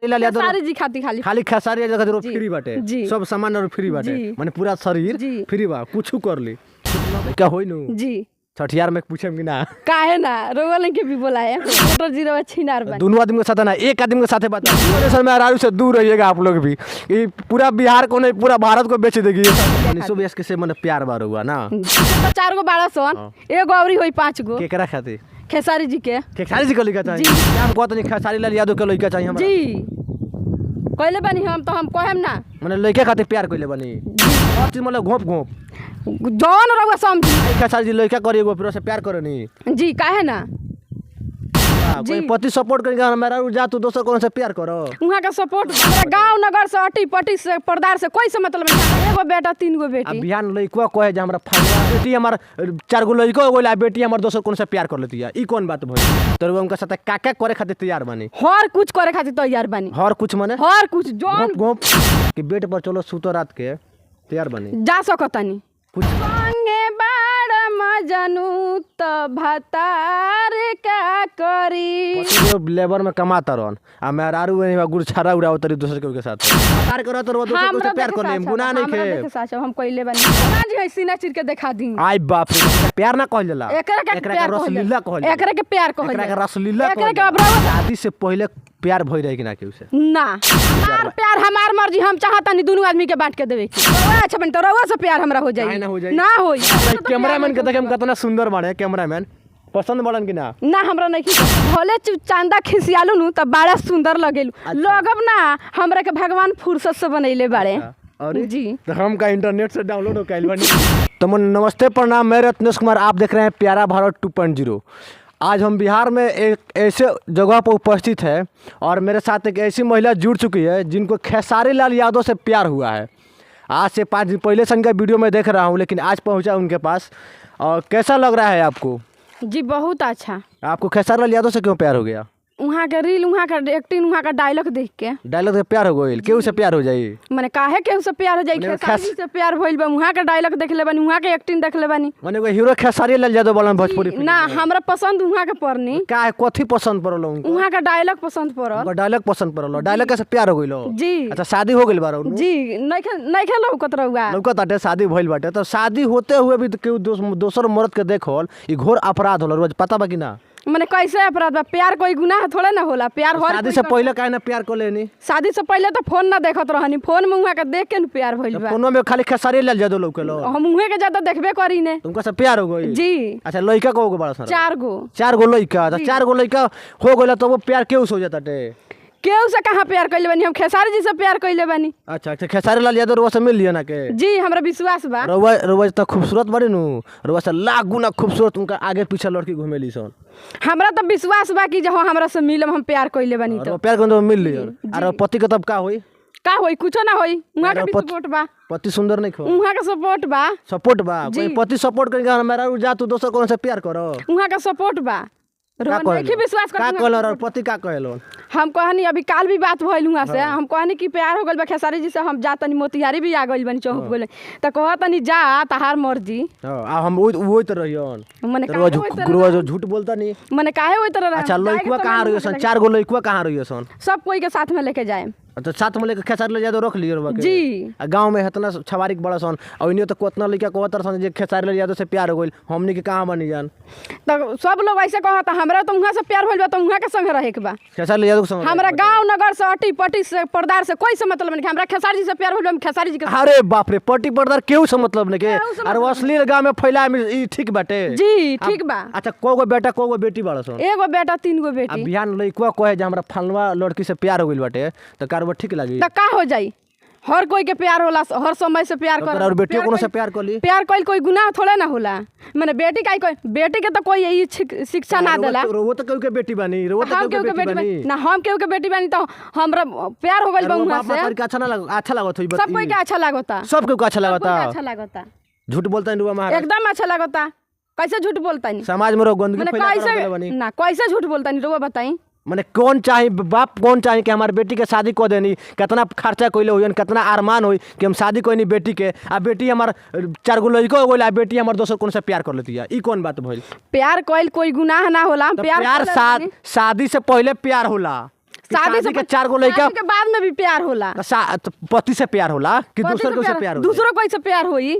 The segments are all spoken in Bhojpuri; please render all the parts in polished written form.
खेसारी जी खाती खाली खाली खेसारी खातिर फ्री बाटे सब सामान और फ्री बाटे माने पूरा शरीर फ्री बा कुछ कर ली क्या होई नु जी छठियार में पूछम कि ना काहे ना रोवल के भी बुलाए मोटर जीरो छिनार बन दोनों आदमी के साथ ना एक आदमी के साथ बात सर में आरारू से दूर रहिएगा आप लोग भी ये पूरा बिहार को नहीं पूरा भारत को बेच देगी 1920 के से मन प्यार बार हुआ ना 4 गो 1200 एगो औरी होई 5 गो केकरा खातिर खेसारी जी के को लइका चाहिए हम कहत नहीं खेसारी लाल यादव के लइका चाहिए हमरा जी कहले बनी हम तो हम कहेम ना माने लइका खातिर प्यार कइले बनी और चीज मतलब घोप जौन रहुआ समझी खेसारी जी लइका करी एगो फिर से प्यार करनी जी काहे ना कोई पति सपोर्ट करेगा हमारा जा तू दोसर कौन से प्यार करो उहाँ का सपोर्ट हमरा गांव नगर से अटी पटी से पर्दार से कोई से मतलब नहीं एगो बेटा 3 गो बेटी अब बिहान लइकवा कहे जे हमरा बेटी हमर 4 गो लइको हो गेला बेटी हमर दोसर कौन से प्यार कर लेती है ई कौन बात भई तोर उनका साथ काका करे खातिर तैयार बानी हर कुछ करे खातिर तैयार बानी हर कुछ माने हर कुछ जौन घोप कि बेड पर चलो सुतो रात के तैयार बानी जा सकतानी कुछ संगे बाड़ मजनू त भतार का करी जो लेबर में कमाता रहन आ मेहरारू में गुड़ छाड़ा उड़ाव तरी दूसरे के साथ प्यार करो तो दोसर को से प्यार कर लेम गुनाह नहीं खे साच हम कइले बानी ना जी है सीना चिर के दिखा दी आई बाप रे प्यार ना कहल जाला एकरा के प्यार रसलीला कहल एकरा के प्यार कहल एकरा के रसलीला एकरा के अबराव शादी से पहले प्यार भई रहे कि ना केहू से ना हमार प्यार हमार मर्जी हम चाहतानी दोनों आदमी के बांट के देवे की अच्छा बन तो रउआ से प्यार हमरा हो जाई ना होई कैमरामैन के देखे हम कितना सुंदर बाड़े कैमरामैन पसंद बड़न कि ना ना हमरा नहीं भले चांदा खिसियालू नु त बड़ा सुंदर लगेलू लगब ना हमरा के भगवान फुर्सत से बनैले बाड़े और जी तो हम का इंटरनेट से डाउनलोड हो कैल बनी तो नमस्ते प्रणाम मैं रत्नेश कुमार आप देख रहे हैं प्यारा भारत 2.0। आज हम बिहार में एक ऐसे जगह पर उपस्थित है और मेरे साथ एक ऐसी महिला जुड़ चुकी है जिनको खेसारी लाल यादव से प्यार हुआ है। आज से 5 दिन पहले से उनका वीडियो में देख रहा हूँ लेकिन आज पहुँचा उनके पास। और कैसा लग रहा है आपको? जी बहुत अच्छा। आपको खेसारी लाल यादव से क्यों प्यार हो गया? वहाँ का रील, वहाँ का एक्टिंग, वहाँ का डायलॉग देख के। डायलॉग से प्यार हो गई? केहू से प्यार हो जाई? माने काहे केहू से प्यार हो जाई? खेसारी से प्यार भइल बा, वहाँ का डायलॉग देख ले बानी, वहाँ के एक्टिंग देख ले बानी। माने कोई हीरो खेसारी लाल यादव वाला भोजपुरी ना हमरा पसंद वहाँ के पड़नी। का है कथी पसंद पड़ल उनको? वहाँ का डायलॉग पसंद पड़ल। डायलॉग पसंद पड़ल। डायलॉग कैसे प्यार हो गइलो? जी। अच्छा शादी हो गइल बा उनको? जी नहीं खेल लौकत रहुआ। लौकत बाटे शादी भइल बाटे तो शादी होते हुए भी केहू दोसर मर्द के देखल ई घोर अपराध होला। रोज पता बा कि ना? माने कैसे अपराध बा? प्यार कोई गुनाह थोड़े ना होला। प्यार हर शादी से पहले काहे ना प्यार कर लेनी? शादी से पहले तो फोन ना देखत रहनी, फोन में वहाँ के देख के न प्यार भइल बा। फोनो में खाली खेसारी लाल यादव लौकेलो। हम उहे के ज्यादा देखबे करी ने। तुमका से प्यार हो गई? जी। अच्छा लइका को बड़ा सारा? 4 गो। 4 गो लइका? अच्छा 4 गो लइका हो गइला तो वो प्यार केहू से हो जाता टे? केहू से कहाँ प्यार कइले बानी? हम खेसारी जी से प्यार कइले बानी। अच्छा अच्छा खेसारी लाल यादव रोवा से मिल लिया ना के? जी हमरा विश्वास बा। रोवा तो खूबसूरत बड़ी नु, रोवा से लाख गुना खूबसूरत उनका आगे पीछे लड़की घुमेली सन। हमरा तो विश्वास बा कि जहाँ हमरा से मिलम हम प्यार कइले बानी तो प्यार को मिल लियो। और पति के तब का होई? का होई? कुछो ना होई। उहाँ के भी सपोर्ट बा। पति सुंदर नहीं खो? उहाँ के सपोर्ट बा। सपोर्ट बा? कोई पति सपोर्ट करेगा हमारा जा तू दोसर कौन से प्यार करो? उहाँ का सपोर्ट बा। नहीं विश्वास का कहलो और पति का कहलो? हम कहनी अभी काल भी बात भइल हुआ से, हम कहनी कि प्यार हो गइल बा खेसारी जी से, हम जा तनी मोतिहारी भी आ गइल बनी चौक गइल त कहतनी जा तहार मर्जी। आ हम ओइ त रहियन माने रोज झूठ बोलता नहीं? माने काहे ओइ तरह? अच्छा लइकवा कहां रहियसन? 4 गो लइकवा कहां रहियसन? सब कोई के साथ में लेके जाए। अच्छा साथ में लेके खेसारी लाल यादव रख लियो रे बाके? जी। गांव में इतना छवारिक बड़ा सन और इनियो तो कोतना लइका कहतर सन जे खेसारी लाल यादव से प्यार हो गइल, हमनी के कहां बनी जान? तो सब लोग ऐसे कहता हमरा तो उहाँ से प्यार भइल बा तो उहाँ के संग रहे के बा। खेसारी लाल यादव के संग? हमरा गांव नगर से अटी पटी से पर्दार से कोई से मतलब नहीं। हमरा खेसारी जी से प्यार भइल बा, खेसारी जी के। अरे बाप रे पटी पर्दार केहू से मतलब नहीं के? और अश्लील गांव में फैला ई ठीक बाटे? जी ठीक बा। अच्छा कोगो बेटा कोगो बेटी बड़ा सन? एगो बेटा 3 गो बेटी। अब बिहान लइकवा कहे जे हमरा फलवा लड़की से प्यार हो गइल बाटे त कारवा ठीक लागी? त का हो जाई? हर कोई के प्यार होला, हर समय से प्यार कर। और बेटियों कोनो से प्यार कर ली? प्यार कइल कोई गुनाह थोड़े ना होला। माने बेटी काई कोई बेटी के तो कोई यही शिक्षा ना देला। वो तो केहू के बेटी बानी, वो तो केहू के बेटी बानी ना। हम केहू के बेटी बानी तो हमरा प्यार हो गइल बा उहाँ से। अच्छा ना अच्छा लागत होई? सब कोई के अच्छा लागता। सब कोई को अच्छा लागता? अच्छा लागता। झूठ बोलता नहीं महाराज? एकदम अच्छा लागता। कैसे झूठ बोलता नहीं? समाज में रो गंदगी फैला के बानी ना। कैसे झूठ बोलता नहीं? रोवा बताई। माने कौन चाहिए बाप कौन चाहिए कि हमारे बेटी के शादी को देनी? कितना खर्चा कइले होई, कितना अरमान होई कि हम शादी कोई नहीं बेटी के। आ बेटी हमार 4 गो लइको हो गइल, आ बेटी हमार दोसर कौन से प्यार कर लेती है? ई कौन बात भइल? प्यार कइल कोई गुनाह ना होला। प्यार शादी से पहले प्यार होला। शादी के 4 गो लड़का शादी के बाद में भी प्यार होला। तो पति से प्यार होला कि दूसर कोई से प्यार होला? दूसरो कोई से प्यार होई,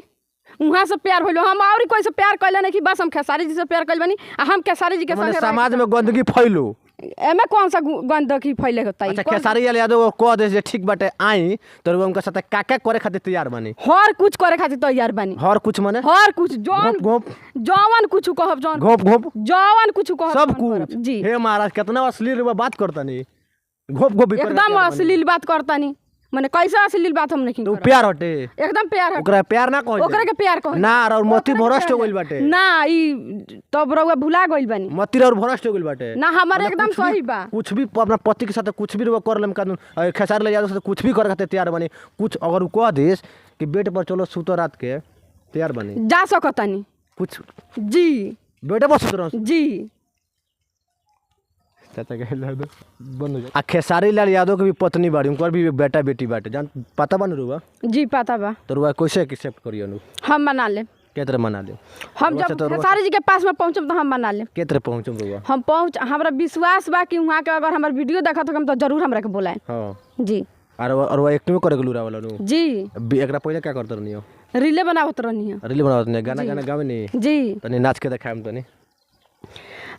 वहाँ से प्यार होलो। हम और कोई से प्यार कैले नहीं कि बस हम खेसारी जी से प्यार कैल बनी आ हम खेसारी जी के माने संगे समाज में गंदगी फैलो। एमे कौन सा गंदगी फैले होता है? अच्छा खेसारी लाल यादव कह दे जे ठीक बाटे आई तो उनका साथ का करे खातिर तैयार बनी? हर कुछ करे खातिर तैयार बनी। हर कुछ माने हर कुछ घोप जौन कुछ कहब जौन घोप जौन कुछ कहब सब कुछ। जी हे महाराज कितना अश्लील बात करता नहीं, घोप एकदम अश्लील बात करता नहीं। माने कैसे अश्लील बात हम नहीं तो प्यार हटे? एकदम प्यार हटे। ओकरा प्यार ना कहल ओकरा के प्यार कहल ना और मोती भ्रष्ट हो गइल बाटे ना। ई तब रउआ भुला गइल बानी। मोती और भ्रष्ट हो गइल बाटे ना हमारे एकदम सही बा। कुछ भी अपना पति के साथ कुछ भी रुआ कर लेम कानून खेसारी लाल यादव से कुछ भी करे खातिर तैयार बनी। कुछ अगर कह देस कि बेड पर चलो सुतो रात के तैयार बनी जा सकतानी कुछ जी। बेड पर सुतो जी चाचा के बंद हो जाए। आ खेसारी लाल यादव के भी पत्नी बाड़ी, उनकर भी बेटा बेटी बाटे, जान पता बा रुआ? जी पता बा। तो रुआ कैसे एक्सेप्ट करियो नु? हम बना ले। के तरह मना ले? हम जब खेसारी जी के पास में पहुंचब तो हम बना ले। के तरह पहुंचम रुआ? हम हमरा विश्वास बा कि वहां के अगर हमर वीडियो देखत हो हम तो जरूर हमरा के बुलाए। हां जी। और वो एक्टिंग करे के लुरा वाला नु? जी। एकरा पहले क्या करत रहनी हो? रीले बनावत रहनी है। रील बनावत नहीं, गाना गावे नहीं? जी। तनी नाच के दिखाएम तनी।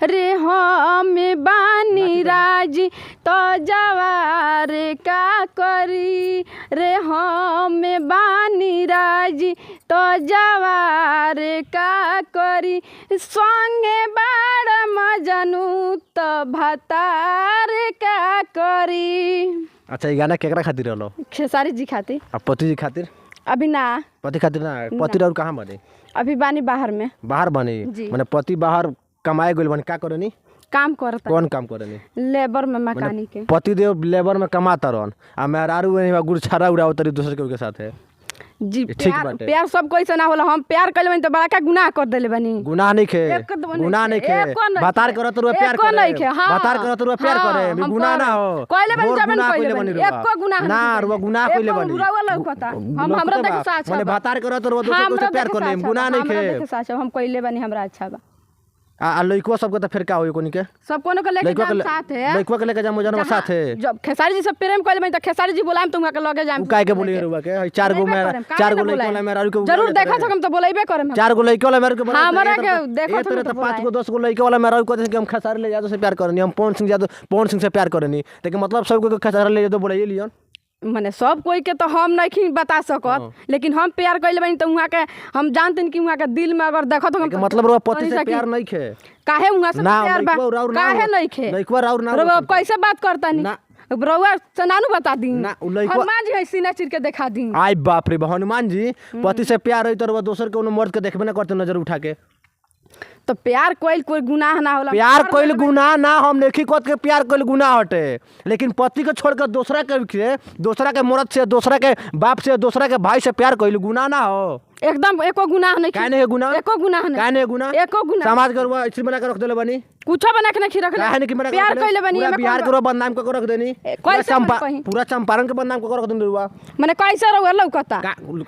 रे हम बानी राजी तो जवार का करी, रे हम बानी राजी तो जवार का करी, संगे बाड़ मजनू तो भतार का करी। अच्छा ये गाना केकरा खातिर रहलो? खेसारी जी खातिर। आ पति जी खातिर? अभी ना। पति खातिर ना? पति और कहाँ बने? अभी बानी बाहर में। बाहर बने माने पति बाहर कमाए गइल बने? का करनी? काम करता। कौन काम करनी? लेबर में मैकेनिक के। पति देव लेबर में कमाता रहन आ मेहरारू गुड़छारा उड़ाव तरी दूसरे के साथ है। जी प्यार सब कोई से ना होला। हम प्यार कइले बनी तो बड़ा का गुनाह कर देले बनी। गुनाह नहीं खे, गुनाह नहीं खे। बतार करत रुआ प्यार करे, बतार करत रुआ प्यार करे, भी गुनाह ना हो। कइले बनी जबन कइले बनी एको गुनाह ना रुआ गुनाह कइले बनी। हम हमरा देख साच माने बतार करत रुआ दूसरे से प्यार करे, गुनाह नहीं खे। हम कइले बनी हमरा अच्छा बा। आ लइको सब के त फिर का होई कोनी के? सब कोनो के लेके जाम साथ है। लइको के लेके जाम जन्म साथ है। जब खेसारी जी से प्रेम कइले बनी त खेसारी जी बुलाएम तुमका के लगे जाम। काहे के बोली रुआ के? 4 गो लइको वाला मेरा के जरूर देखा हम तो बोलैबे करम। 4 गो लइको वाला मेरा के बना। हमरा के देखो तो 5 गो 10 गो लइको वाला मेरा कहते कि हम खेसारी लाल यादव से प्यार करनी, हम पवन सिंह से प्यार करनी। लेकिन मतलब सब को खेसारी लाल यादव बोलाइए लियन। माने सब कोई के तो हम नहीं बता सकत, लेकिन हम प्यार कइले बनी तो वहां के हम जानते कि वहां के दिल में अगर देखत हम मतलब रुआ पति से प्यार नहीं खे। काहे वहां से प्यार बा? काहे नहीं खे? लइकवा राउर ना रुआ कैसे बात करता नहीं? रुआ सनानु बता दी। ना हनुमान जी है सीना चिर के दिखा दी। आई बाप रे हनुमान जी पति से प्यार है तो रुआ दोसर के कोनो मर्द के देखबे ना करते नजर उठा के। तो प्यार कोई गुनाह ना होला। प्यार कोई गुनाह ना, हम नहीं कहत के प्यार कोई गुनाह हटे, लेकिन पति के छोड़ कर दूसरा के मर्द से, दूसरा के बाप से, दूसरा के भाई से प्यार कोई गुनाह ना हो। एकदम एको गुनाह नहीं। काहे नहीं गुनाह? एको गुनाह नहीं। काहे नहीं गुनाह? एको गुनाह। समाज के रुआ इसी बना के रख देले बनी। कुछ बना के नहीं रख ले। काहे नहीं बना के प्यार कइले बनी। पूरा बिहार के रुआ बदनाम के रख देनी। पूरा चंपारण के बदनाम के रख देनी रुआ। माने कैसे रुआ लौकता?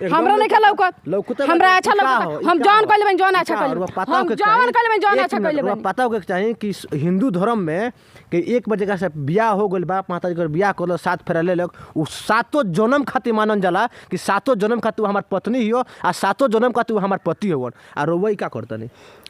हमरा नहीं लौकत। हमरा अच्छा लौकत। हम जौन कइले बनी जौन अच्छा कइले। हम जौन कइले बनी जौन अच्छा कइले बनी। पता होके चाहिए कि हिंदू धर्म में कि एक बजे से बियाह हो गइल, बाप माता जी के बियाह करलो, 7 फेरा ले लोग, उ 7 जन्म खातिर मानन जाला कि 7 जन्म खातिर हमार पत्नी हो आ 7 जन्म खातिर हमार पति होवन। आ रोवई का करतनी?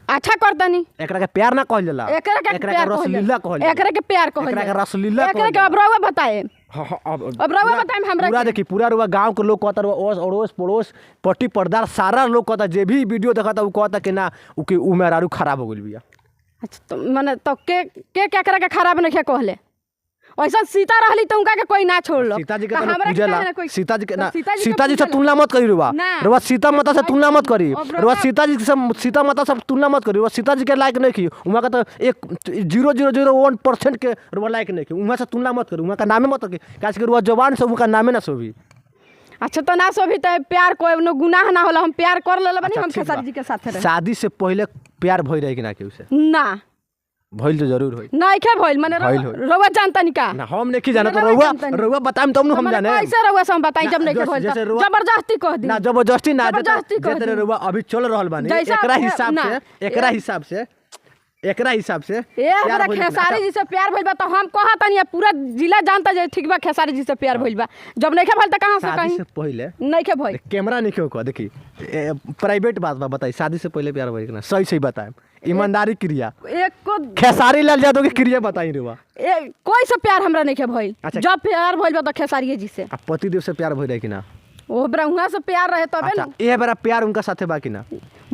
अच्छा करतनी। एकरा के प्यार ना कहल जाला। एकरा के रसलीला कहल जाला। एकरा के प्यार कहल जाला। एकरा के रसलीला कहल जाला। एकरा के अब रउआ बताए। अब रउआ बताए हमरा। पूरा देखी पूरा रुआ गांव के लोग कहता, अड़ोस पड़ोस पट्टी पर्दार सारा लोग कहता, जे भी वीडियो देखता उ कहता कि ना उ मेहरारू खराब हो गइल बिया। अच्छा तो माने तो के केकरा के खराब नहीं कहले? ऐसा सीता रहली तो उनका के कोई ना छोड़लो। सीता जी के तो पूजला। सीता जी के ना, सीता जी से तुलना मत करी रुआ। रुआ सीता माता से तुलना मत करी। रुआ सीता जी से, सीता माता से तुलना मत करी। रुआ सीता जी के लायक नहीं की। उहाँ का तो 0.001% के रुआ लायक नहीं की। उहाँ से तुलना मत करी, उहाँ का नामे मत करी। काहे कि रुआ जवान से उनका नामे ना सोभी। अच्छा तो ना सोभी तो प्यार कोई गुनाह ना होला। हम प्यार कर लेले बनी। हम खेसारी जी के साथ रहे। शादी से पहले प्यार भई रही कि ना केहू से? ना भइल तो जरूर होई। नहीं के भइल माने रउआ जानता नहीं का? ना हम नहीं जाना। तो रउआ बताइम तब हम जाने। कैसे रउआ से हम बताई जब नहीं के भइल? जबरदस्ती कह दी। ना जबरदस्ती ना, जबरदस्ती कह दी। रउआ अभी चल रहल बानी एकरा हिसाब से एकरा हिसाब से ए हमरा खेसारी जी से प्यार भइल बा तो हम कहत नहीं पूरा जिला जानता जे ठीक बा खेसारी जी से प्यार भइल बा जब नहीं भइल त कहां से शादी कहीं से पहले नहीं के भइल कैमरा नहीं क्यों को देखी प्राइवेट बात बा बताई शादी से पहले प्यार भइल कि ना सही सही बताएं ईमानदारी क्रिया एक को खेसारी लाल यादव की क्रिया बताई रे बा कोई से प्यार हमरा नहीं के भइल अच्छा। जब प्यार भइल बा तो खेसारी जी से आ पति देव से प्यार भइल है कि ना ओ ब्रह्मा से प्यार रहे तबे अच्छा न ये बड़ा प्यार उनका साथे बा कि ना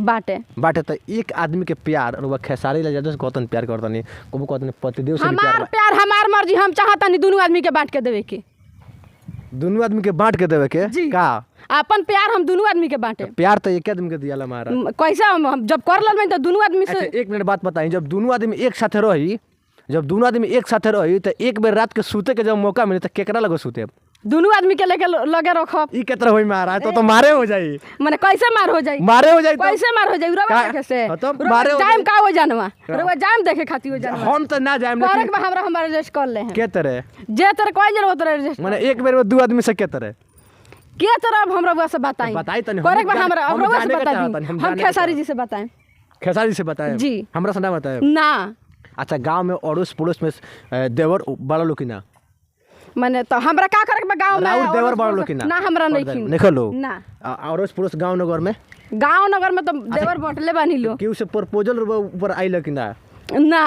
बाटे बाटे तो एक आदमी के प्यार और वह खेसारी लाल यादव से कहतन प्यार करतनी कबो कहतन पति देव से भी हमार प्यार प्यार हमार मर्जी हम चाहता नहीं दोनों आदमी के बांट के देवे के दोनों आदमी के बांट के देवे के जी। का अपन प्यार हम दोनों आदमी के बांटे प्यार तो एक आदमी के दियाला हमारा कैसे हम जब कर लल तो दोनों आदमी अच्छा से एक मिनट बात बताई जब दोनों आदमी एक साथे रही जब दोनों आदमी एक साथे रही तो एक बेर रात के सूते के जब मौका मिले तो केकरा लगो सूते दोनों आदमी के लेके लगे रखब ई केतरा होई मारा तो मारे हो जाई माने कैसे मार हो जाई मारे हो जाई तो कैसे मार हो जाई उरवा का- देखे से हाँ तो मारे हो टाइम जाई। का हो जानवा उरवा जाम देखे खाती हो जानवा हम तो ना जाए करे के हमरा हमारे रजिस्टर कर ले हैं के तरह जे तेरे कोई जरूरत रहे रजिस्टर माने एक बेर में दो आदमी से के तरह के तरह अब हमरा से बताई बताई तनी, करे के हम हमरा हम हमरा से जाने के बता चाहतनी, दी हम हम जाने के खेसारी जी से बताएं खेसारी से बताए जी। हमरा से ना बताए ना अच्छा गांव में अड़ोस पड़ोस में देवर बड़ा लोग की ना माने तो हमरा का करे के गांव में राउर देवर बड़ा लोग की ना ना हमरा नहीं खी निकल लो ना अड़ोस पड़ोस गांव नगर में गांव नगर में तो देवर बटले बानी लो केहू से प्रपोजल ऊपर आइल कि ना ना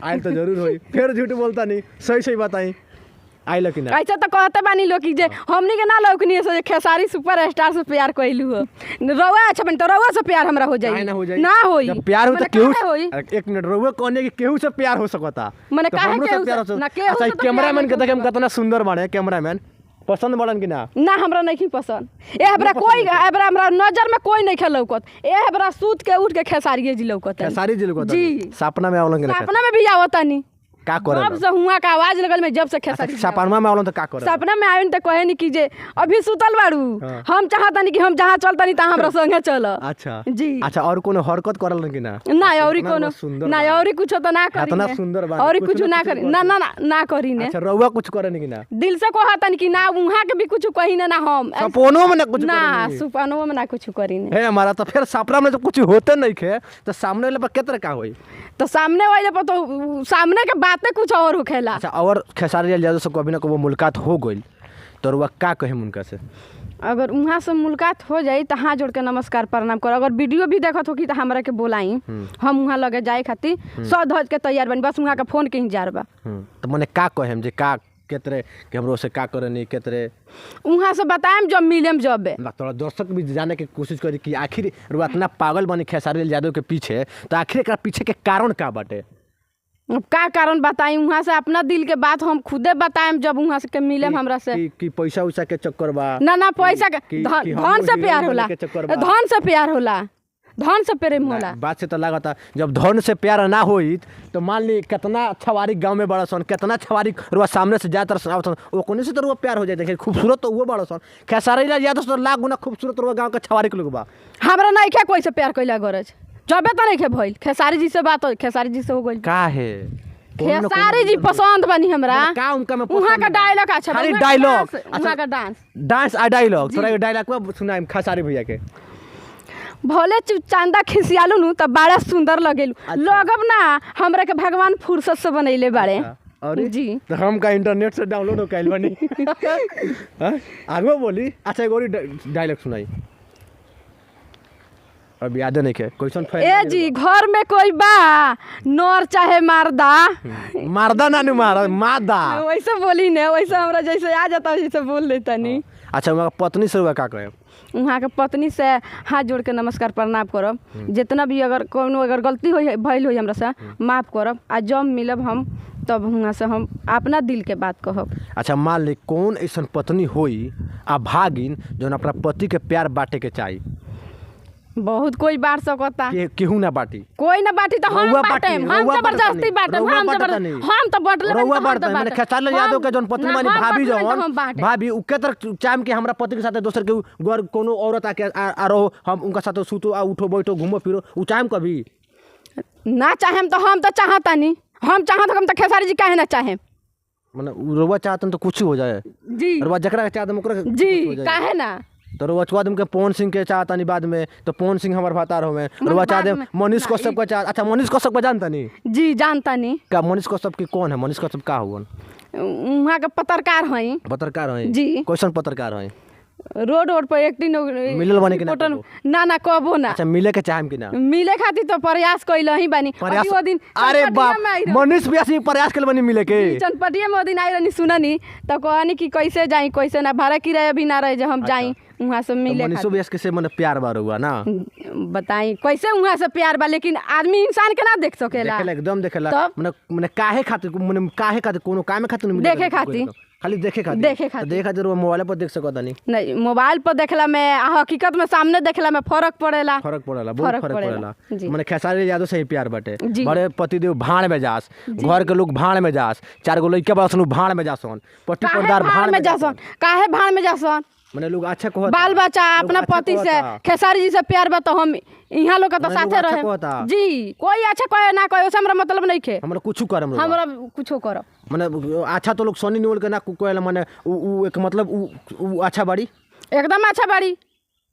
आइल तो जरूर होई फिर झूठ बोलता नहीं सही सही बताई आइल कि ना ऐसे तो कहते बानी लोग कि जे हमनी के ना लौकनी से खेसारी सुपर स्टार से प्यार कइलू हो रवा अच्छा बन तो रवा से प्यार हमरा हो काहे जाई ना हो जाई ना होई जब प्यार हो तो माने केहू काहे होई एक मिनट रोवे कहने कि केहू से प्यार हो सकता माने तो काहे हमरो से केहू प्यार हो से- सकता ना केहू अच्छा से तो कैमरामैन के प्यार देखे हम कितना सुंदर बने कैमरामैन पसंद बड़न कि ना ना हमरा नहीं पसंद ए हमरा कोई एबरा हमरा नजर में कोई नहीं खेलौकत ए हमरा सूत के उठ के खेसारिए जी लौकत खेसारी जी लोग जी। सपना में आवलन कि ना सपना में भी आवतानी का करे जब से हुआ का आवाज लगल में जब से खेसारी जी सपना में आवलन तो का करे सपना में आइन तो कहे नहीं कि जे अभी सुतल बाड़ू हाँ। हम चाहतानी कि हम जहाँ चलतानी ता हमरा संगे चल अच्छा जी। अच्छा और कोनो हरकत करलन कि ना ना औरी इतना कोनो बड़ा सुंदर ना बा। औरी कुछ तो ना करी इतना सुंदर बा, औरी कुछ कुछ ना ना कुछ करी कर ना ना ना ना करी ने अच्छा रउआ कुछ करे नहीं कि ना दिल से कहतानी कि ना उहाँ के भी कुछ कही ना हम सपनों में ना कुछ ना करे नहीं सुपनों में ना कुछ करी ने हे हमारा तो फिर सपना में तो कुछ होते नहीं खे तो सामने वाले पर कितना का होई तो सामने वाले पर तो सामने के बातें कुछ और होखेला अच्छा और खेसारी लाल यादव से कभी ना कभी मुलाकात हो गई तो रुआ का कहे उनका से अगर वहाँ से मुलाकात हो जाई तो हाथ जोड़ के नमस्कार प्रणाम करो अगर वीडियो भी देखत हो कि तो हमरा के बोलाई हम वहाँ लगे जाए खातिर सौ धज के तैयार बनी बस वहाँ के फोन के इंतजार बा तो मने का कहे हम जे का केतरे कि हमरो से का करे नहीं केतरे वहाँ से बताएम जब मिलेम जब थोड़ा दर्शक भी जाने की कोशिश करी कि आखिर रुआ इतना पागल बनी खेसारी लाल यादव के पीछे तो आखिर एकरा पीछे के कारण का बाटे अब का कारण बताई वहाँ से अपना दिल के बात हम खुदे बताएम जब वहाँ से के मिलेम हमरा से कि पैसा उसा के चक्कर बा ना ना पैसा के कि धन हमरो धन से हीरो प्यार होने होला के चक्कर बा। धन से प्यार होला धन से प्रेम होला बात से तो लागता जब धन से प्यार ना होई तो मान ली कितना छवारी गांव में बड़ा सन कितना छवारी रुआ सामने से जातर सन ओकने से तो रुआ प्यार हो जाए देखिए खूबसूरत तो वो बड़ा सन खेसारी लाल यादव से तो लाख गुना खूबसूरत रुआ गांव के छवारी के लोग बा हमरा नहीं खे कोई से प्यार कैला गरज जबे तो नहीं खे भइल खेसारी जी से बात हो खेसारी जी से हो गइल का है खेसारी जी पसंद बनी हमरा का उनका में वहाँ का डायलॉग अच्छा खाली वहाँ का डायलॉग डांस, वहाँ का डांस डांस आ डायलॉग थोड़ा डायलॉग में सुनाई खेसारी भैया के भले चांदा खिसियालू नु तब बड़ा सुंदर लगेलू लगब ना हमरा के भगवान फुर्सत से बनैले बाड़े और जी तो हम का इंटरनेट से डाउनलोड हो कैल बनी आगे बोली अच्छा एगो डायलॉग सुनाई अब याद नहीं के क्वेश्चन ए जी घर में कोई बा नर चाहे मारदा मारदा ना मार मादा वैसे बोली ने वैसे हमरा जैसे आ जाता वैसे बोल देता नी अच्छा वहाँ पत्नी से का कहे वहाँ के पत्नी से हाथ जोड़ के नमस्कार प्रणाम करब जितना भी अगर कोनो अगर गलती हो भइल हो हमरा से माफ़ करब आ जब मिलब हम तब वहाँ से हम अपना दिल के बात कहब अच्छा मान ली कौन ऐसा पत्नी होई आ भागिन जो अपना पति के प्यार बांटे के चाही बहुत कोई बांट सकता केहू ना बाटी कोई ना बाटी तो हम रउआ बाटेम बाटी, हम रउआ जबरदस्ती बाटता बाटेम नहीं, हम रउआ बाटता जबरदस्ती नहीं। हम तो बाटले रउआ बाटता मैंने खेसारी लाल यादव के जौन पत्नी मानी भाभी जौन भाभी उ के तरह चाहे कि हमरा पति के साथ दोसर के घर कोनो औरत आके आ रहो हम उनका साथ सुतो आ उठो बैठो घूमो फिरो उ चाहेम कभी ना चाहेम तो हम तो चाहता नहीं हम चाहत हम तो खेसारी जी काहे ना चाहे माने रउआ चाहतन तो कुछ हो जाए जी रउआ जकरा के चाहतन ओकरा जी काहे ना तो रुआ चाह दे पवन सिंह के चाहता नहीं बाद में तो पवन सिंह हमारे भतार हो में रुआ चाह दे मनीष कश्यप का चाह। अच्छा मनीष कश्यप को जानता नहीं? जी जानता नहीं। क्या मनीष कश्यप की कौन है? मनीष कश्यप का हुआ? वहाँ के पत्रकार हैं। पत्रकार हैं जी। कैसन पत्रकार हैं? रोड पर एक्टिंग मिलल बने कि ना कबो? ना कबो ना। अच्छा मिले के चाहम कि ना? मिले खातिर तो प्रयास कइल ही बानी। प्रयास अभी वो दिन अरे बाप मनीष व्यास भी प्रयास कल बनी मिले के चनपटिया में वो दिन आई रहनी सुननी तो कहनी कि कैसे जाई कैसे ना भाड़ा किराया भी ना रहे जो हम जाई वहाँ से मिले। मनीष व्यास के से मने प्यार बार हुआ ना? बताई कैसे वहाँ से प्यार बा लेकिन आदमी इंसान के ना देख सकेला। देखेला एकदम देखेला। तब मने काहे खातिर कोनो काम खातिर नहीं देखे खातिर खाली देखे खातिर देखे खातिर वो मोबाइल पर देख सकता नहीं मोबाइल पर देखला में हकीकत में सामने देखला में फर्क पड़ेला बहुत फर्क पड़ेला। माने खेसारी यादव से ही प्यार बाटे। बड़े पतिदेव भाड़ में जास घर के लोग भाड़ में जास 4 गो लइका बासन भाड़ में जासन पट्टी पर्दार भाड़ में जासन। काहे भाड़ में जासन? माने लोग अच्छा कहता बाल बच्चा अपना पति से खेसारी जी से प्यार बा तो हम यहाँ लोग तो साथे रहे जी। कोई अच्छा कहे ना कहे हमरा मतलब नहीं खे हमरा कुछ करम हमरा कुछो करब माने अच्छा तो लोग सोनी निवल के ना कहेला माने उ एक मतलब उ अच्छा बाड़ी एकदम अच्छा बाड़ी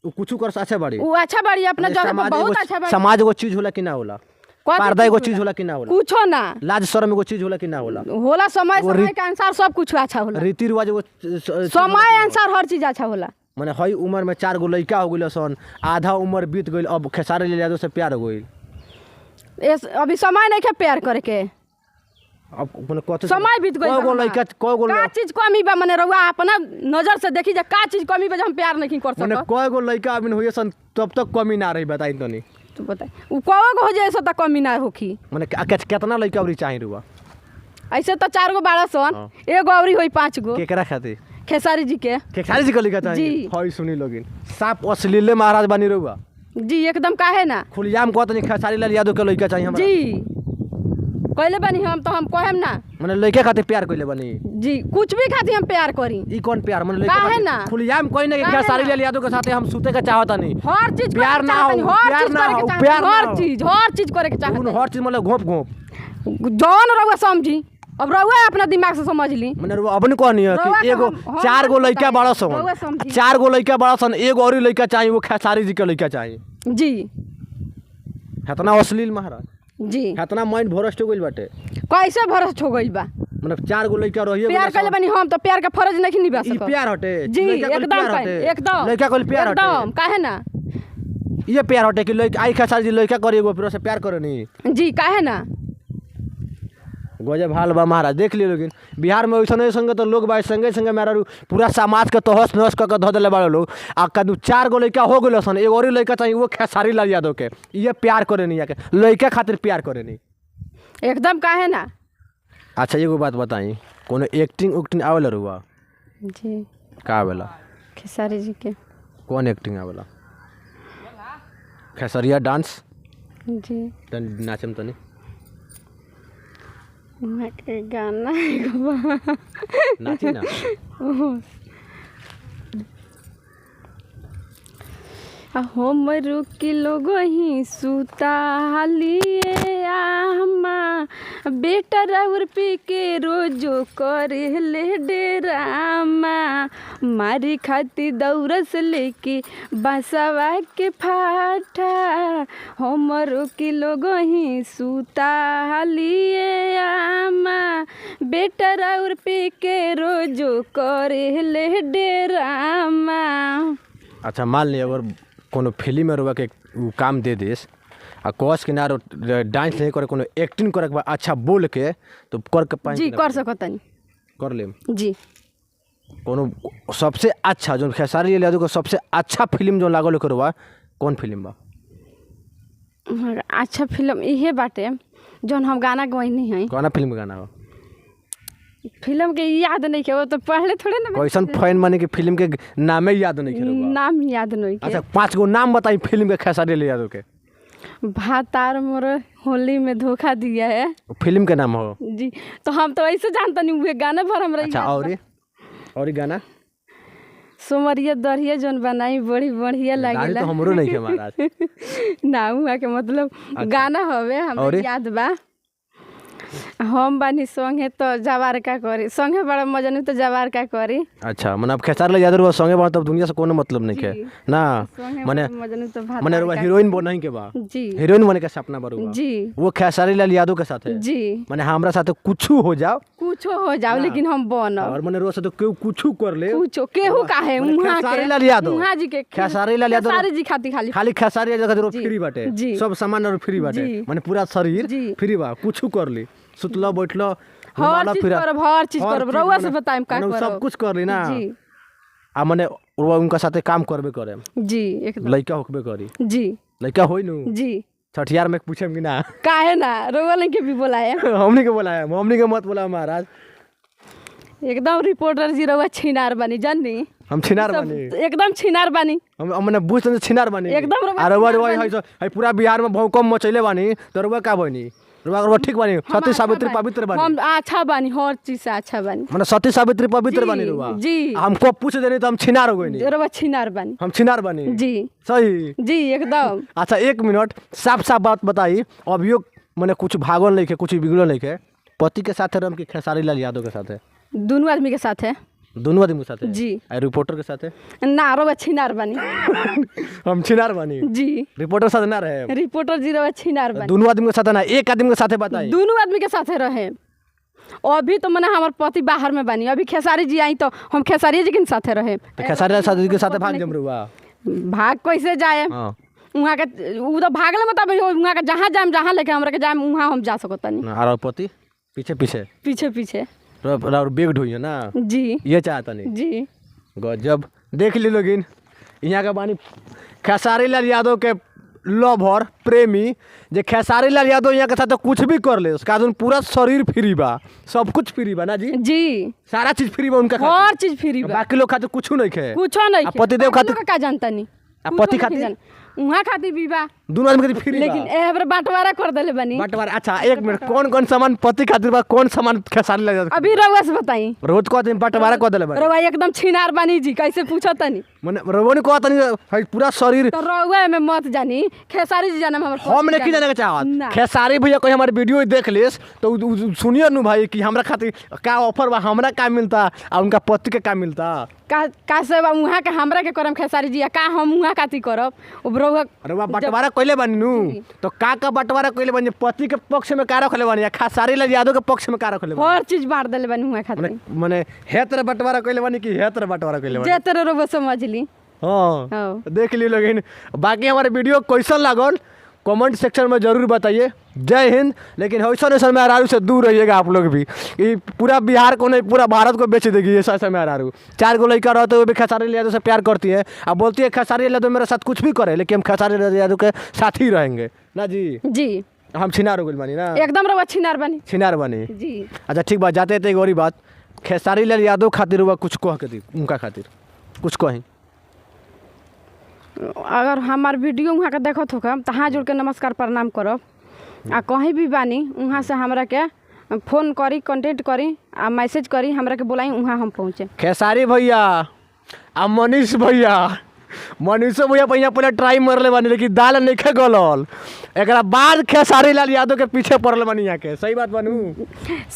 उ कुछ कर अच्छा बाड़ी उ अच्छा बाड़ी अपना जगह पर बहुत अच्छा बाड़ी। समाज एगो चीज होला कि ना होला? पर्दा एगो चीज होला कि ना होला? कुछो ना। लाज शर्म एगो चीज होला कि ना होला? होला समय के अनुसार सब कुछ अच्छा होला। रीति रिवाज एगो समय अनुसार हर चीज अच्छा होला। माने हई उम्र में 4 गो लइका हो गइल सन आधा उम्र बीत गइल अब खेसारी यादव से प्यार हो गइल। अभी समय नहीं के प्यार करे के अब माने कत समय बीत गइल। को लइका को का चीज कमी बा माने रउआ अपना नजर से देखी जे का चीज कमी बा जे हम प्यार नहीं कर सकत। माने को लइका अभी होय सन तब तक कमी ना रही बताई तनी तो बताई उ को हो जाए सो त कमी ना होखी। माने कितना लइका अभी चाहिए रुआ? ऐसे तो 4 गो 12 सन एगो अवरी होई 5 गो केकरा खातिर? खेसारी जी के लइका चाहिए। हई सुनी लोगिन साफ अश्लील महाराज बनी रुआ जी एकदम काहे ना खुलियाम कहत नहीं खेसारी लाल यादव के लइका चाहिए हमरा जी कहले बनी हम तो हम कहेम ना माने लइका खातिर प्यार कइले बनी जी कुछ भी खातिर हम प्यार करी। ई कौन प्यार माने लइका काहे ना खुलियाम कोई नहीं खेसारी लाल यादव के साथे हम सूते के चाहता नहीं। हर चीज प्यार ना हो प्यार ना हो प्यार हर चीज करे के चाहता हर चीज मतलब घोप जौन रउआ समझी अब रउआ अपना दिमाग से समझ ली। माने अब नहीं कहनी है कि एगो 4 गो लइका बड़ा सन 4 गो लइका बड़ा सन एगो और लइका चाहिए वो खेसारी जी के लइका चाहिए जी। इतना अश्लील महाराज जी इतना माइंड भ्रष्ट हो गइल बाटे। कैसे भ्रष्ट हो गइल बा? मतलब 4 गो लइका रहिए प्यार कइले बनी हम तो प्यार का फर्ज नहीं निभा सकत। ई प्यार हटे जी एकदम लइका को प्यार हटे एकदम काहे ना ये प्यार हटे कि लइका आई खेसारी जी लइका करे एगो फिर से प्यार करे नहीं जी काहे ना गजब हाल बा महाराज। देख लियो लेकिन बिहार में वैसा संगे तो लोग भाई संगे मेरा पूरा समाज के तहस नहस कर धो दिले बड़े लोग आ कदू 4 गो लइका हो गइल सन एगो और लइका चाहिए वो खेसारी लाल यादव के ये प्यार करे नहीं आके लइका खातिर प्यार करे नहीं एकदम काहे ना। अच्छा एगो बात बताई कोनो एक्टिंग आवेला रुआ? जी का आवेला? खेसारी जी के कौन एक्टिंग आवेला? खेसरिया डांस जी नाचम तनी के गाना नाची ना हमरू के लोग ही सुतालिए आमा बेटा राउर पी के रोजो करे ले डेरामा मारी खाती दौरस लेके बसवा के फाटा हमरो के लोग ही सुतालिए आमा बेटा राउर पी के रोजो करे ले डेरामा। अच्छा मान लिया अगर कोनो फिल्म में रुआ के काम दे देस आ कस के ना डांस नहीं करे कोनो एक्टिंग करे के अच्छा बोल के तो कर के पाए जी कर सकतनी कर लेम जी। कोनो सबसे अच्छा जो खेसारी लाल यादव को सबसे अच्छा फिल्म जो लागल करवा कौन फिल्म बा? अच्छा फिल्म इहे बाटे जौन हम गाना गवैनी है। कौन फिल्म गाना हो? फिल्म के याद नहीं के वो तो पहले थोड़े ना कैसन फैन माने कि फिल्म के नामे याद नहीं के नाम याद नहीं के। अच्छा 5 गो नाम बताई फिल्म के खेसारी लाल यादव के। भातार मोर होली में धोखा दिया है फिल्म के नाम हो जी। तो हम तो ऐसे जानता नहीं हुए गाना भर हमरा। अच्छा और गाना सोमरिया दरिया जौन बनाई बड़ी बढ़िया लागेला तो हमरो नहीं के महाराज ना हुआ के मतलब गाना हवे हमरा याद बा हम बानी संगे तो जवार का करी संगे बड़ा मजनू तो जवार का करी अच्छा मने अब खेसारी लाल यादव संगे बा तब दुनिया से कोनो मतलब नहीं है जी। ना संगे मने बड़ा मजनू तो भात मने का- हीरोइन नहीं के बा जी हीरोइन बने के सपना बरुआ जी वो खेसारी लाल यादव के साथ है जी मने हमरा साथ कुछ हो जाओ कुछो हो जाओ लेकिन हम बनब और मने रोज तो केहू कुछ कर ले कुछो केहू काहे मने उहाँ खेसारी लाल यादव उहाँ जी के खेसारी लाल यादव खेसारी जी खाती खाली खाली खेसारी यादव खातिर जी, फ्री बाटे जी। सब सामान और फ्री बाटे जी। माने पूरा शरीर जी। फ्री बा कुछ कर ली सुतलो बैठलो हर घुमालो चीज फिरा- करब हर चीज हर करब चीज रउआ से मने- बताइम का मने उ सब करब कुछ कर ली ना जी आ मने उनका साथे काम करबे करे जी एकदम लइका होकबे करी जी लइका होई नु जी छठियार में पूछम कि ना काहे ना रउआ लेके भी बुलाया हमनी के बोलाया हमनी के मत बोला महाराज एकदम रिपोर्टर जी रउआ छिनार बनी जानी हम छिनार सब बनी एकदम छिनार बनी हम मने बुझ त छिनार बनी एकदम रउआ आ रउआ छिनार रउआ बनी। है पूरा बिहार में भौकम मचैले बानी त रउआ का बनी रउआ ठीक बानी हम सती अच्छा सावित्री बानी। पवित्र बानी हम अच्छा बानी हर चीज से अच्छा बानी मने सती सावित्री पवित्र जी, बानी रउआ जी। हमको पूछ देनी तो हम छिनार हो गइनी रउआ छिनार बनी हम छिनार बानी जी सही जी एकदम अच्छा 1 मिनट साफ साफ बात बताई अभियो मने कुछ भागल नहीं के कुछ बिगड़ल नहीं के पति के साथ रम कि खेसारी लाल यादव के साथ है दोनों आदमी के साथ है दोनों आदमी के साथ है जी। आ रिपोर्टर के साथ है ना रउआ छिनार बनी हम छिनार बानी जी रिपोर्टर साथ ना रहे रिपोर्टर जी रउआ छिनार बनी दोनों आदमी के साथ ना एक आदमी के साथ बताई दोनों आदमी के साथ रहे अभी तो मने हमार पति बाहर में बनी अभी खेसारी जी आई तो हम खेसारी जी के साथ रहे तो खेसारी लाल यादव के साथ भाग जम रुआ भाग कैसे जाए हां वहाँ के उ तो भागले मतलब वहाँ के जहाँ जाम जहाँ लेके हमरा के जाम वहाँ हम जा सकतनी और पति पीछे पीछे पीछे पीछे और बेग ढोइए ना जी ये चाहता नहीं जी गजब देख ली लोगिन यहाँ का बानी खेसारी लाल यादव के लवर प्रेमी जे खेसारी लाल यादव यहाँ के साथ तो कुछ भी कर ले उसका तो पूरा शरीर फ्री बा सब कुछ फ्री बा ना जी जी सारा चीज फ्री बा उनका खातिर। हर चीज फ्री बा बाकी लोग खातिर कुछ नहीं खे कुछो नहीं आ पतिदेव खातिर- का जानता नहीं आ पति खातिर? वहाँ खातिर भी बा दोनों आदमी खातिर फ्री लेकिन बा एबर बांटवारा कर देले बनी बटवार अच्छा 1 मिनट कौन कौन सामान पति खातिर बा कौन सामान खेसारी लाल यादव अभी रउआ से बताई रोज को दिन बटवारा कर देले बा रउआ एकदम छिनार बनी जी कैसे पूछो तनी मने रोवन को तनी है पूरा शरीर तो रउआ में मत जानी खेसारी जी जाना हमर हम नहीं जाने के ना। चाहत खेसारी भैया कोई हमारे वीडियो देख लेस तो सुनिए नु भाई कि हमरा खातिर का ऑफर बा हमरा का मिलता और उनका पति के का मिलता का से बा वहाँ के हमरा के करम खेसारी जी का हम वहाँ खातिर करब अब रउआ अरे बा बंटवारा कइले बानी नु तो का बंटवारा कइले बानी पति के पक्ष में का रखले बानी या खेसारी लाल यादव के पक्ष में का रखले बानी हर चीज बांट देले बनी वहाँ खातिर मने मने हेतर बंटवारा कइले बानी कि हेतर बंटवारा कइले बानी जे तेरे रउआ समझ ली हां हाँ। देख ली लोगिन बाकी हमारे वीडियो कैसन लागल कमेंट सेक्शन में जरूर बताइए जय हिंद लेकिन ऐसा मेहरारू से दूर रहिएगा आप लोग भी ये पूरा बिहार को नहीं पूरा भारत को बेच देगी ऐसा ऐसा मेहरारू 4 गो लड़का रहते हुए भी खेसारी लाल यादव से प्यार करती है अब बोलती है खेसारी लाल यादव मेरे साथ कुछ भी करे लेकिन हम खेसारी लाल यादव के साथ ही रहेंगे ना जी जी हम छिनार हो गइल बानी ना एकदम रउआ छिनार बनी छिनार बनी जी अच्छा ठीक बात जाते थे एक और ही बात खेसारी लाल यादव खातिर हुआ कुछ कह के दी उनका खातिर कुछ कहीं अगर हमार वीडियो वहाँ के देखत हो तो हाथ जोड़ के नमस्कार प्रणाम करब आ कहीं भी बानी वहाँ से हमरा के फोन करी कांटेक्ट करी आ मैसेज करी हमरा के बोलाई वहाँ हम पहुँचे खेसारी भैया आ मनीष भैया मनीषो भैया पहिया पहले ट्राई मरले बानी लेकिन दाल नहीं गलल एकरा बाद खेसारी लाल यादव के पीछे पड़ल बानी यहाँ के सही बात बनू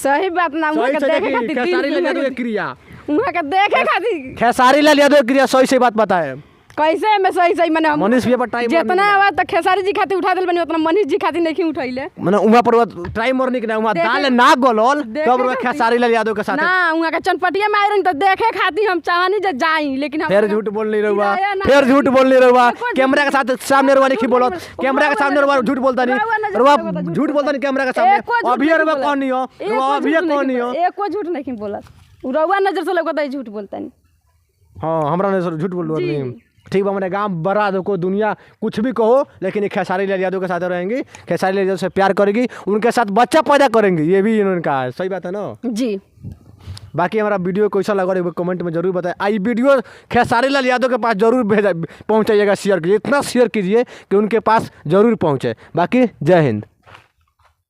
सही बात ना वहाँ सही के से देखे देखी खातिर खेसारी लाल यादव के दिल क्रिया वहाँ के देखे खातिर खेसारी लाल यादव के क्रिया सही से बात बताए कैसे में सही सही मैंने मनीष भैया पर ट्राई जितना आवाज तक खेसारी जी खातिर उठा दिल बनी उतना मनीष जी खातिर नहीं उठैले माने उहाँ पर ट्राई मरने के ना उहाँ देखे- दाल ना गलल देखे तब खातिर- खेसारी लाल यादव के साथ ना वहाँ के चनपटिया में आए रही तो देखे खातिर हम चाहनी जे जाई लेकिन हम फिर झूठ बोल नहीं रहुआ किराया ना फिर झूठ बोल नहीं रहुआ एको झूठ कैमरा के साथ सामने रहुआ नहीं बोलत झूठ कैमरा के सामने रहुआ झूठ बोलता रहुआ नहीं नजर रहुआ से बोलता, झूठ झूठ बोलता नहीं कैमरा के एको सामने झूठ अभी नहीं रहुआ बोलत। कौन नहीं हो एको रहुआ अभी झूठ कौन नहीं हो एको झूठ नहीं बोलत रउआ नजर से लगता है झूठ बोलता नहीं हाँ हमरा ने झूठ बोल जी। नहीं ठीक बा हमारे गाँव बड़ा दो को दुनिया कुछ भी कहो लेकिन ये खेसारी लाल यादव के साथ रहेंगी खेसारी लाल यादव से प्यार करेगी उनके साथ बच्चा पैदा करेंगी ये भी इन्होंने कहा है सही बात है ना जी बाकी हमारा वीडियो कैसा लगा रहा है कमेंट में जरूर बताएं आई वीडियो खेसारी लाल यादव के पास जरूर भेजा पहुँचाइएगा शेयर कीजिए इतना शेयर कीजिए कि उनके पास जरूर पहुँचे बाकी जय हिंद।